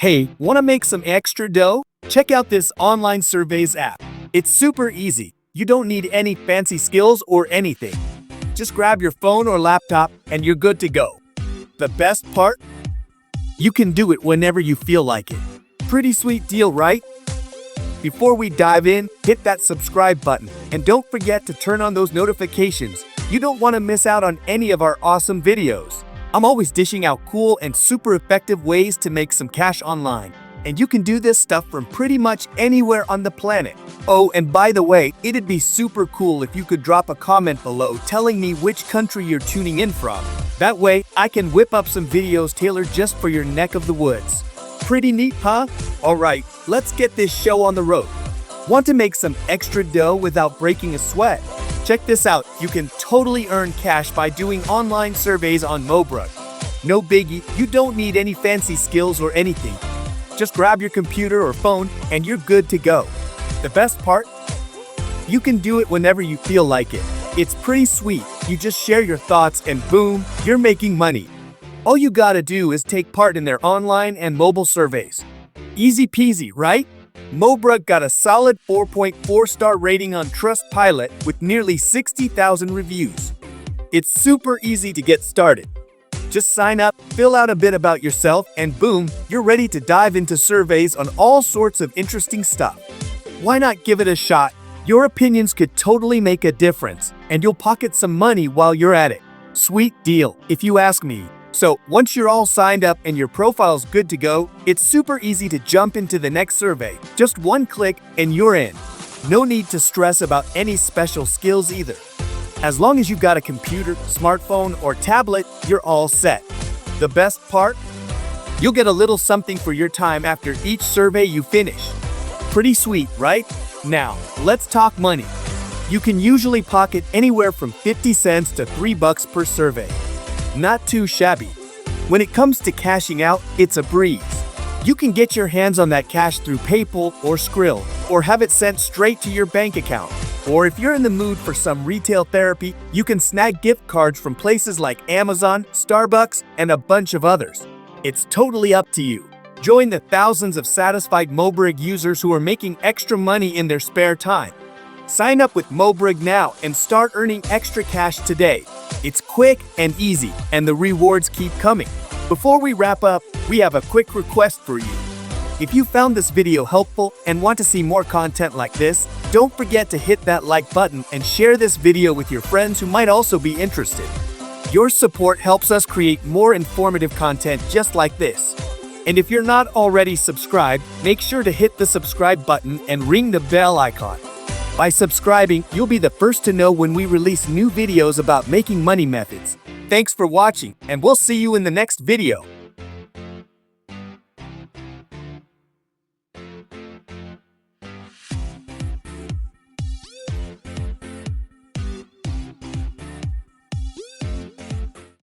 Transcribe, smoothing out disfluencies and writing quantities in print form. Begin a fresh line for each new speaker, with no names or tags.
Hey, want to make some extra dough? Check out this online surveys app. It's super easy. You don't need any fancy skills or anything. Just grab your phone or laptop and you're good to go. The best part? You can do it whenever you feel like it. Pretty sweet deal, right? Before we dive in, hit that subscribe button and don't forget to turn on those notifications. You don't want to miss out on any of our awesome videos. I'm always dishing out cool and super effective ways to make some cash online. And you can do this stuff from pretty much anywhere on the planet. Oh, and by the way, it'd be super cool if you could drop a comment below telling me which country you're tuning in from. That way, I can whip up some videos tailored just for your neck of the woods. Pretty neat, huh? Alright, let's get this show on the road. Want to make some extra dough without breaking a sweat? Check this out, you can totally earn cash by doing online surveys on MOBROG. No biggie, you don't need any fancy skills or anything. Just grab your computer or phone and you're good to go. The best part? You can do it whenever you feel like it. It's pretty sweet, you just share your thoughts and boom, you're making money. All you gotta do is take part in their online and mobile surveys. Easy peasy, right? MOBROG got a solid 4.4-star rating on Trustpilot with nearly 60,000 reviews. It's super easy to get started. Just sign up, fill out a bit about yourself, and boom, you're ready to dive into surveys on all sorts of interesting stuff. Why not give it a shot? Your opinions could totally make a difference, and you'll pocket some money while you're at it. Sweet deal, if you ask me. So, once you're all signed up and your profile's good to go, it's super easy to jump into the next survey. Just one click and you're in. No need to stress about any special skills either. As long as you've got a computer, smartphone, or tablet, you're all set. The best part? You'll get a little something for your time after each survey you finish. Pretty sweet, right? Now, let's talk money. You can usually pocket anywhere from 50 cents to $3 per survey. Not too shabby. When it comes to cashing out, it's a breeze. You can get your hands on that cash through PayPal or Skrill, or have it sent straight to your bank account. Or if you're in the mood for some retail therapy, you can snag gift cards from places like Amazon, Starbucks, and a bunch of others. It's totally up to you. Join the thousands of satisfied MOBROG users who are making extra money in their spare time. Sign up with MOBROG now and start earning extra cash today. It's quick and easy, and the rewards keep coming. Before we wrap up, we have a quick request for you. If you found this video helpful and want to see more content like this, don't forget to hit that like button and share this video with your friends who might also be interested. Your support helps us create more informative content just like this. And if you're not already subscribed, make sure to hit the subscribe button and ring the bell icon. By subscribing, you'll be the first to know when we release new videos about making money methods. Thanks for watching, and we'll see you in the next video.